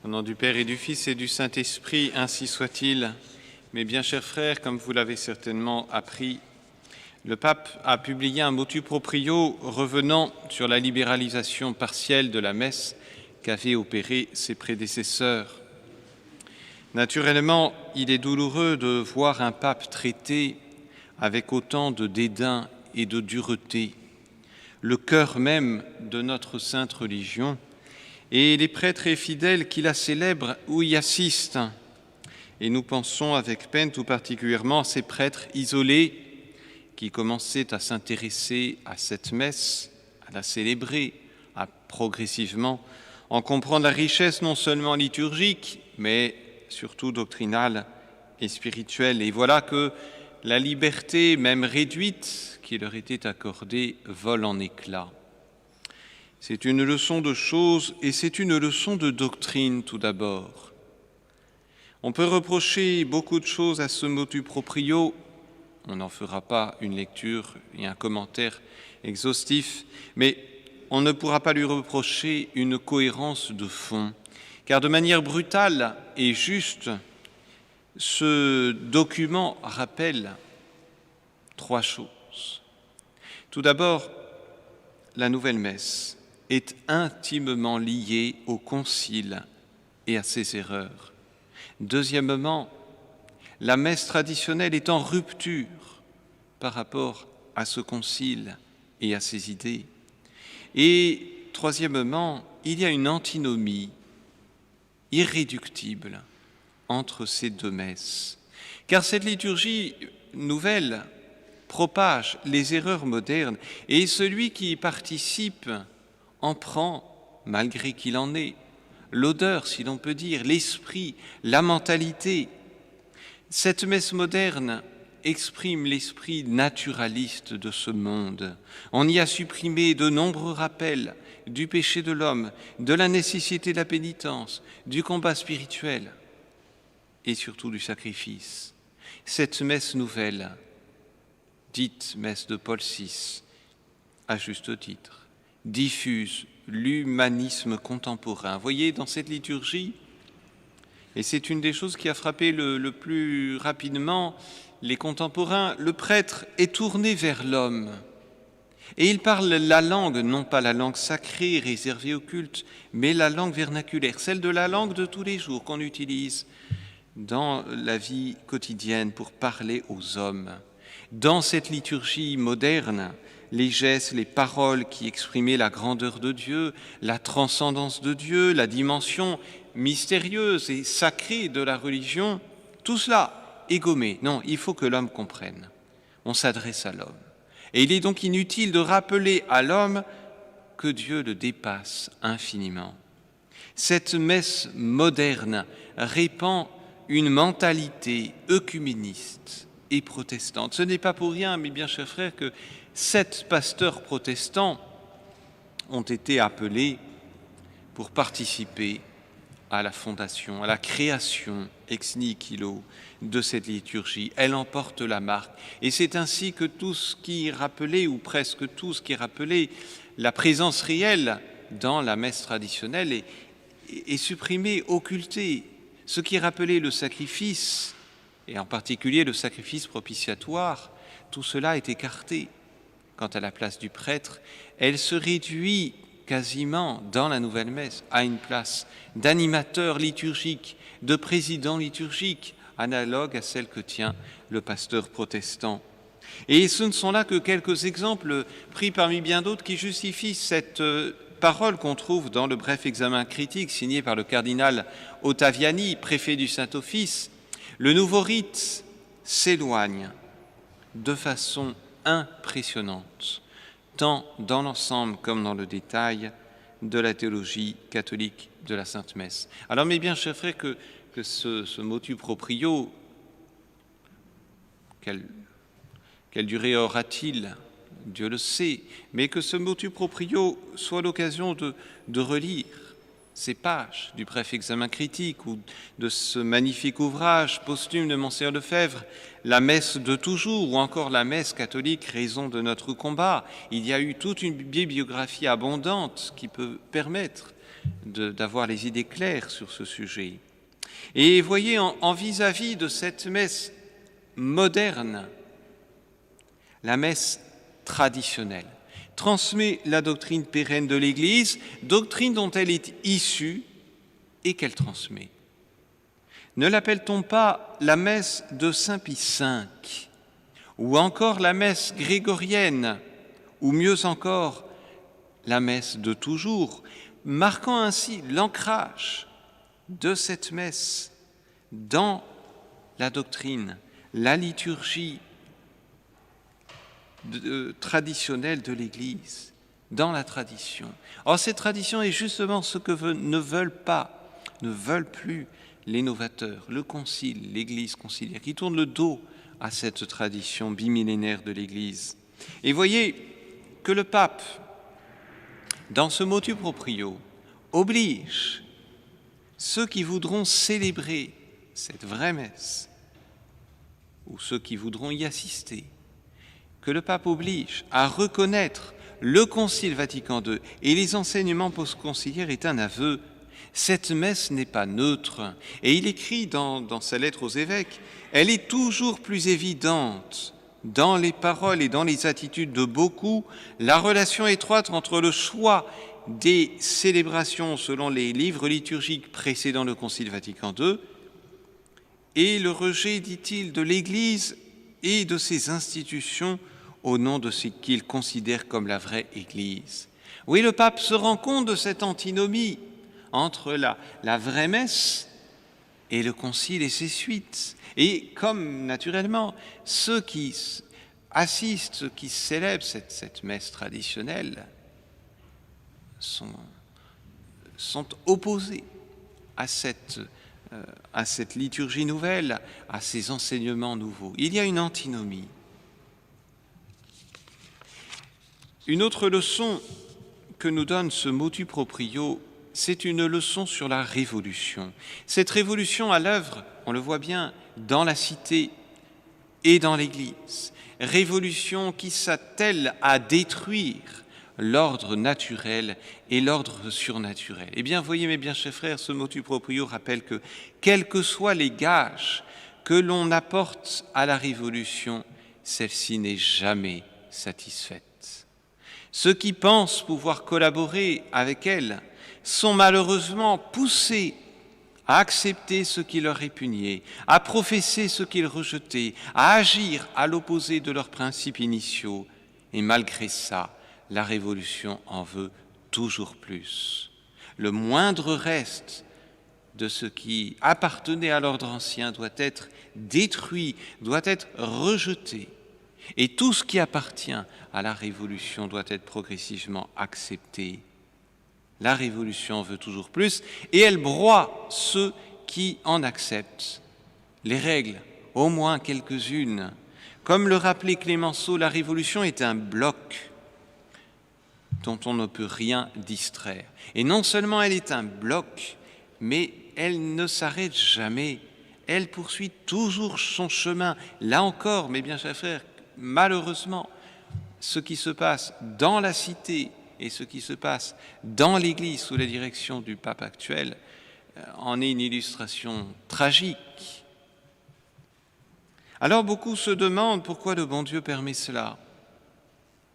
Au nom du Père et du Fils et du Saint-Esprit, ainsi soit-il. Mes bien chers frères, comme vous l'avez certainement appris, le pape a publié un motu proprio revenant sur la libéralisation partielle de la messe qu'avaient opéré ses prédécesseurs. Naturellement, il est douloureux de voir un pape traiter avec autant de dédain et de dureté le cœur même de notre sainte religion et les prêtres et fidèles qui la célèbrent ou y assistent. Et nous pensons avec peine tout particulièrement à ces prêtres isolés qui commençaient à s'intéresser à cette messe, à la célébrer, à progressivement en comprendre la richesse non seulement liturgique, mais surtout doctrinale et spirituelle. Et voilà que la liberté, même réduite, qui leur était accordée, vole en éclats. C'est une leçon de choses et c'est une leçon de doctrine tout d'abord. On peut reprocher beaucoup de choses à ce motu proprio. On n'en fera pas une lecture et un commentaire exhaustif, mais on ne pourra pas lui reprocher une cohérence de fond, car de manière brutale et juste, ce document rappelle trois choses. Tout d'abord, la nouvelle messe est intimement liée au concile et à ses erreurs. Deuxièmement, la messe traditionnelle est en rupture par rapport à ce concile et à ses idées. Et troisièmement, il y a une antinomie irréductible entre ces deux messes. Car cette liturgie nouvelle propage les erreurs modernes et celui qui y participe en prend, malgré qu'il en ait, l'odeur, si l'on peut dire, l'esprit, la mentalité. Cette messe moderne exprime l'esprit naturaliste de ce monde. On y a supprimé de nombreux rappels du péché de l'homme, de la nécessité de la pénitence, du combat spirituel et surtout du sacrifice. Cette messe nouvelle, dite messe de Paul VI, à juste titre, diffuse l'humanisme contemporain. Vous voyez, dans cette liturgie, et c'est une des choses qui a frappé le plus rapidement les contemporains, le prêtre est tourné vers l'homme. Et il parle la langue, non pas la langue sacrée réservée au culte, mais la langue vernaculaire, celle de la langue de tous les jours qu'on utilise dans la vie quotidienne pour parler aux hommes. Dans cette liturgie moderne, les gestes, les paroles qui exprimaient la grandeur de Dieu, la transcendance de Dieu, la dimension mystérieuse et sacrée de la religion, tout cela est gommé. Non, il faut que l'homme comprenne. On s'adresse à l'homme. Et il est donc inutile de rappeler à l'homme que Dieu le dépasse infiniment. Cette messe moderne répand une mentalité œcuméniste et protestante. Ce n'est pas pour rien, mes bien chers frères, que 7 pasteurs protestants ont été appelés pour participer à la fondation, à la création ex nihilo de cette liturgie. Elle en porte la marque. Et c'est ainsi que tout ce qui rappelait, ou presque tout ce qui rappelait la présence réelle dans la messe traditionnelle est supprimé, occulté. Ce qui rappelait le sacrifice, et en particulier le sacrifice propitiatoire, tout cela est écarté. Quant à la place du prêtre, elle se réduit quasiment dans la nouvelle messe à une place d'animateur liturgique, de président liturgique, analogue à celle que tient le pasteur protestant. Et ce ne sont là que quelques exemples pris parmi bien d'autres qui justifient cette parole qu'on trouve dans le bref examen critique signé par le cardinal Ottaviani, préfet du Saint-Office. Le nouveau rite s'éloigne de façon impressionnante, tant dans l'ensemble comme dans le détail, de la théologie catholique de la Sainte Messe. Alors, mes bien chers frères, que ce motu proprio, quelle durée aura-t-il ? Dieu le sait, mais que ce motu proprio soit l'occasion de relire ces pages du bref examen critique ou de ce magnifique ouvrage posthume de Monseigneur Lefebvre, la messe de toujours ou encore la messe catholique, raison de notre combat. Il y a eu toute une bibliographie abondante qui peut permettre d'avoir les idées claires sur ce sujet. Et voyez, en vis-à-vis de cette messe moderne, la messe traditionnelle transmet la doctrine pérenne de l'Église, doctrine dont elle est issue et qu'elle transmet. Ne l'appelle-t-on pas la messe de Saint Pie V, ou encore la messe grégorienne, ou mieux encore, la messe de toujours, marquant ainsi l'ancrage de cette messe dans la doctrine, la liturgie traditionnelle de l'Église, dans la tradition. Or, cette tradition est justement ce que ne veulent plus les novateurs, le Concile, l'Église conciliaire, qui tourne le dos à cette tradition bimillénaire de l'Église. Et voyez que le pape, dans ce motu proprio, oblige ceux qui voudront célébrer cette vraie messe, ou ceux qui voudront y assister, que le pape oblige à reconnaître le Concile Vatican II et les enseignements post-conciliaires est un aveu. Cette messe n'est pas neutre. Et il écrit dans sa lettre aux évêques, elle est toujours plus évidente dans les paroles et dans les attitudes de beaucoup, la relation étroite entre le choix des célébrations selon les livres liturgiques précédant le Concile Vatican II et le rejet, dit-il, de l'Église et de ses institutions au nom de ce qu'il considère comme la vraie Église. Oui, le pape se rend compte de cette antinomie entre la vraie messe et le Concile et ses suites. Et comme, naturellement, ceux qui assistent, ceux qui célèbrent cette messe traditionnelle sont opposés à cette liturgie nouvelle, à ces enseignements nouveaux. Il y a une antinomie. Une autre leçon que nous donne ce motu proprio, c'est une leçon sur la révolution. Cette révolution à l'œuvre, on le voit bien, dans la cité et dans l'Église. Révolution qui s'attelle à détruire l'ordre naturel et l'ordre surnaturel. Eh bien, voyez, mes bien chers frères, ce motu proprio rappelle que, quels que soient les gages que l'on apporte à la révolution, celle-ci n'est jamais satisfaite. Ceux qui pensent pouvoir collaborer avec elle sont malheureusement poussés à accepter ce qui leur répugnait, à professer ce qu'ils rejetaient, à agir à l'opposé de leurs principes initiaux. Et malgré ça, la révolution en veut toujours plus. Le moindre reste de ce qui appartenait à l'ordre ancien doit être détruit, doit être rejeté. Et tout ce qui appartient à la révolution doit être progressivement accepté. La révolution en veut toujours plus et elle broie ceux qui en acceptent. Les règles, au moins quelques-unes. Comme le rappelait Clémenceau, la révolution est un bloc dont on ne peut rien distraire. Et non seulement elle est un bloc, mais elle ne s'arrête jamais. Elle poursuit toujours son chemin. Là encore, mes bien chers frères, malheureusement, ce qui se passe dans la cité et ce qui se passe dans l'Église sous la direction du pape actuel en est une illustration tragique. Alors beaucoup se demandent pourquoi le bon Dieu permet cela.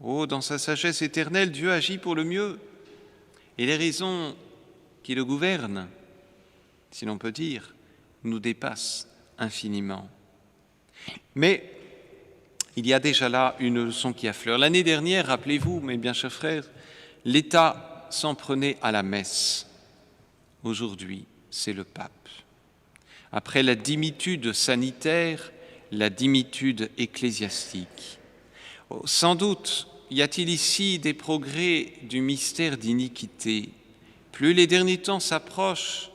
Oh, dans sa sagesse éternelle, Dieu agit pour le mieux. Et les raisons qui le gouvernent, si l'on peut dire, nous dépassent infiniment. Mais il y a déjà là une leçon qui affleure. L'année dernière, rappelez-vous, mes bien chers frères, l'État s'en prenait à la messe. Aujourd'hui, c'est le pape. Après la dimitude sanitaire, la dimitude ecclésiastique. Sans doute y a-t-il ici des progrès du mystère d'iniquité. Plus les derniers temps s'approchent,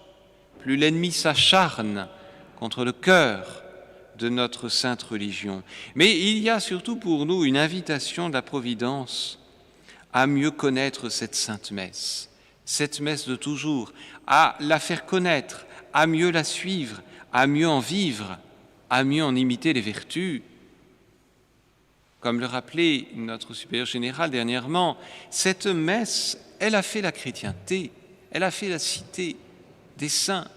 plus l'ennemi s'acharne contre le cœur de notre sainte religion. Mais il y a surtout pour nous une invitation de la Providence à mieux connaître cette sainte messe de toujours, à la faire connaître, à mieux la suivre, à mieux en vivre, à mieux en imiter les vertus. Comme le rappelait notre supérieur général dernièrement, cette messe, elle a fait la chrétienté. elle a fait la cité des saints.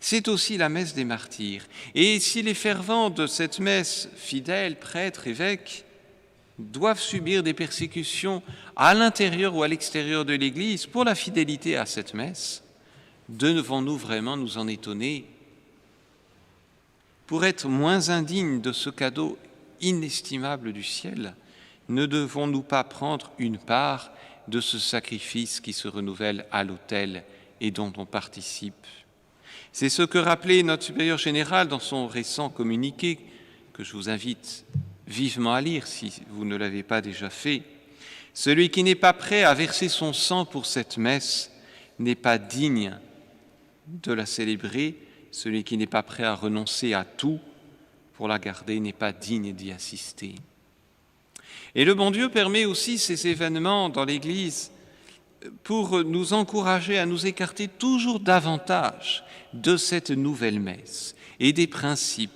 C'est aussi la messe des martyrs. Et si les fervents de cette messe, fidèles, prêtres, évêques, doivent subir des persécutions à l'intérieur ou à l'extérieur de l'Église pour la fidélité à cette messe, devons-nous vraiment nous en étonner? Pour être moins indignes de ce cadeau inestimable du ciel, ne devons-nous pas prendre une part de ce sacrifice qui se renouvelle à l'autel et dont on participe? C'est ce que rappelait notre supérieur général dans son récent communiqué, que je vous invite vivement à lire si vous ne l'avez pas déjà fait. Celui qui n'est pas prêt à verser son sang pour cette messe n'est pas digne de la célébrer. Celui qui n'est pas prêt à renoncer à tout pour la garder n'est pas digne d'y assister. Et le bon Dieu permet aussi ces événements dans l'Église pour nous encourager à nous écarter toujours davantage de cette nouvelle messe et des principes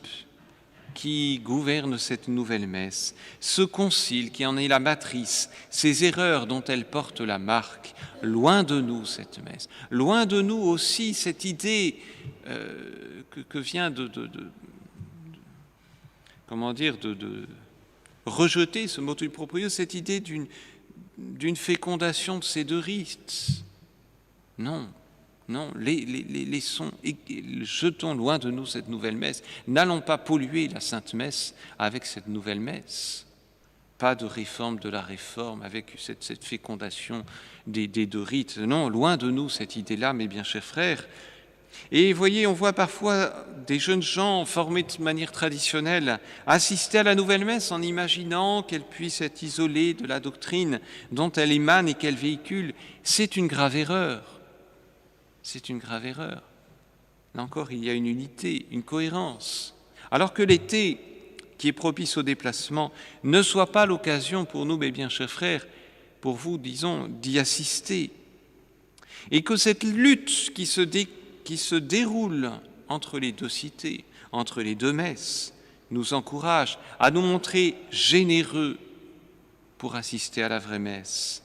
qui gouvernent cette nouvelle messe, ce concile qui en est la matrice, ces erreurs dont elle porte la marque. Loin de nous cette messe, loin de nous aussi cette idée que vient de rejeter ce motu proprio, cette idée d'une fécondation de ces deux rites. Non, jetons loin de nous cette nouvelle messe. N'allons pas polluer la Sainte Messe avec cette nouvelle messe. Pas de réforme de la réforme avec cette fécondation des deux rites. Non, loin de nous cette idée-là, mes bien chers frères. Et voyez, on voit parfois des jeunes gens formés de manière traditionnelle assister à la nouvelle messe en imaginant qu'elle puisse être isolée de la doctrine dont elle émane et qu'elle véhicule. C'est une grave erreur. C'est une grave erreur. Là encore, il y a une unité, une cohérence. Alors que l'été, qui est propice au déplacement, ne soit pas l'occasion pour nous, mes bien chers frères, pour vous, disons, d'y assister. Et que cette lutte qui se déroule entre les deux cités, entre les deux messes, nous encourage à nous montrer généreux pour assister à la vraie messe.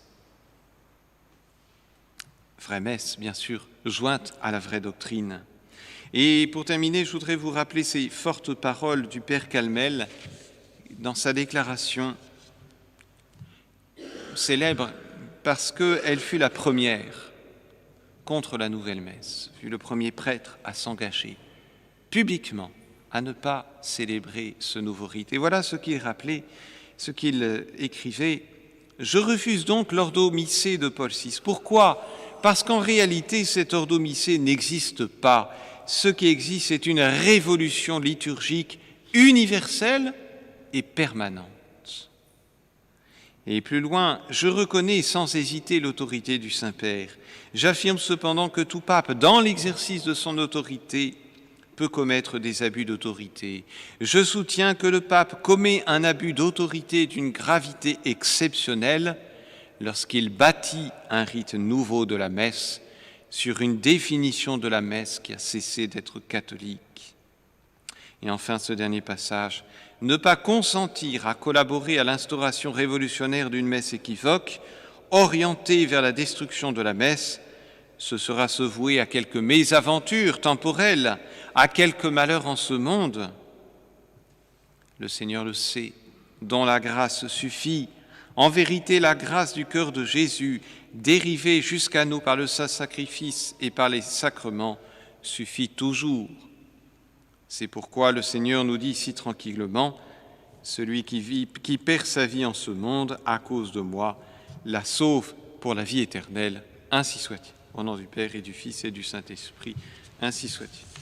Vraie messe, bien sûr, jointe à la vraie doctrine. Et pour terminer, je voudrais vous rappeler ces fortes paroles du Père Calmel dans sa déclaration célèbre parce qu'elle fut la première contre la nouvelle messe, fut le premier prêtre à s'engager publiquement à ne pas célébrer ce nouveau rite. Et voilà ce qu'il rappelait, ce qu'il écrivait. « Je refuse donc l'ordomicée de Paul VI. Pourquoi ? Parce qu'en réalité, cet ordomicée n'existe pas. Ce qui existe, c'est une révolution liturgique universelle et permanente. » Et plus loin, « Je reconnais sans hésiter l'autorité du Saint-Père. J'affirme cependant que tout pape, dans l'exercice de son autorité, peut commettre des abus d'autorité. Je soutiens que le pape commet un abus d'autorité d'une gravité exceptionnelle lorsqu'il bâtit un rite nouveau de la messe sur une définition de la messe qui a cessé d'être catholique. » Et enfin, ce dernier passage, « Ne pas consentir à collaborer à l'instauration révolutionnaire d'une messe équivoque, orientée vers la destruction de la messe, ce sera se vouer à quelques mésaventures temporelles, à quelques malheurs en ce monde. Le Seigneur le sait, dont la grâce suffit. En vérité, la grâce du cœur de Jésus, dérivée jusqu'à nous par le sacrifice et par les sacrements, suffit toujours. C'est pourquoi le Seigneur nous dit si tranquillement, « Celui qui perd sa vie en ce monde à cause de moi, la sauve pour la vie éternelle. Ainsi soit-il. » Au nom du Père et du Fils et du Saint-Esprit, ainsi soit-il.